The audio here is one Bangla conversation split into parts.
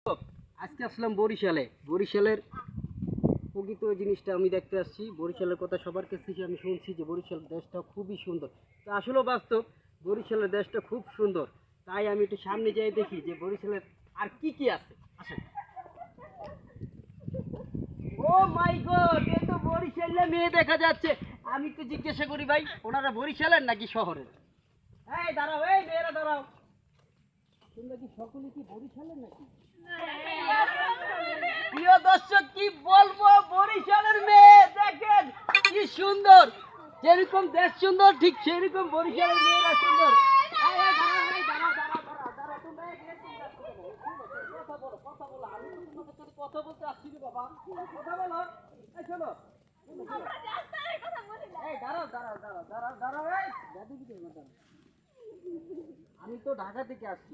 আজকে আসলাম বরিশালের প্রকৃত জিনিসটা আমি দেখতে আসছি। বরিশালের কথা সবার কাছ থেকে আমি শুনছি যে বরিশাল দেশটা খুবই সুন্দর। তো আসলেও বাস্তব, বরিশালের দেশটা খুব সুন্দর। তাই আমি একটু সামনে যাই দেখি যে বরিশালের আর কি কি আছে। আসেন। ও মাই গড, এ তো বরিশালের মেয়ে দেখা যাচ্ছে। আমি তো জিজ্ঞাসা করি ভাই, ওনারা বরিশালের নাকি শহরের? এই দাঁড়াও, এই মেয়েরা দাঁড়াও, তোমরা কি সকলে কি বরিশালের নাকি? প্রিয় দর্শক, কি বলবো, বরিশালের মেয়ে দেখেন কি সুন্দর। যেরকম দেশ সুন্দর, ঠিক সেরকম বরিশালের মেয়েরা সুন্দর। এই, এই, দাঁড়াও, এই, দাঁড়াও, দাঁড়াও, দাঁড়াও, দাঁড়াও, তোমরা এই মেয়ে চিন্তা করো না। কথা বলো, কথা বলো। আমি তো তোমাদের সাথে কথা বলতে আসছি রে বাবা। কথা বলো। এই শোনো, শোনো, শোনো। এই দাঁড়াও, দাঁড়াও, দাঁড়াও, দাঁড়াও, দাঁড়াও, এই দাদু কি করবো, দাঁড়াও। আমি তো ঢাকা থেকে আসছি,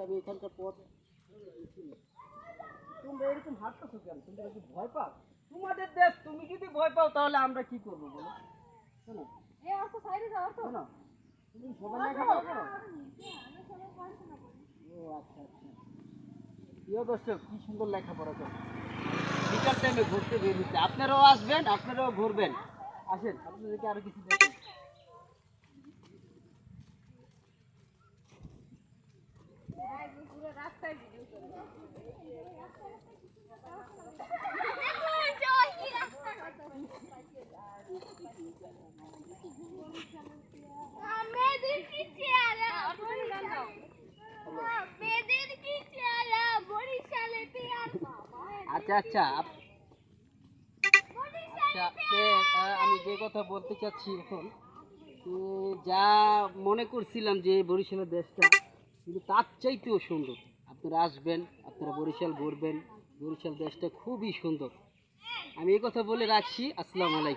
আমি এখানকার পথ। তোমরা এরকম হাঁটতেছো কেন? তোমরা কি ভয় পাও? তোমাদের দেশ, তুমি যদি ভয় পাও তাহলে আমরা কি করবো বলো? শোনো, শোনো, তুমি সবাই লেখাপড়া করো? ও আচ্ছা আচ্ছা। প্রিয় দর্শক, কি সুন্দর লেখাপড়া করো। বিকাল টাইমে ঘুরতে বের হচ্ছে। আপনারাও আসবেন, আপনারাও ঘুরবেন। আসেন, আপনাদেরকে আরো কিছু দেখেন। আচ্ছা আচ্ছা আচ্ছা, আমি যে কথা বলতে চাচ্ছি এখন, যা মনে করছিলাম যে বরিশালের দেশটা কিন্তু তার চাইতেও সুন্দর। আপনারা আসবেন, আপনারা বরিশাল ঘুরবেন। বরিশাল দেশটা খুবই সুন্দর। আমি এই কথা বলে রাখছি। আসসালামু আলাইকুম।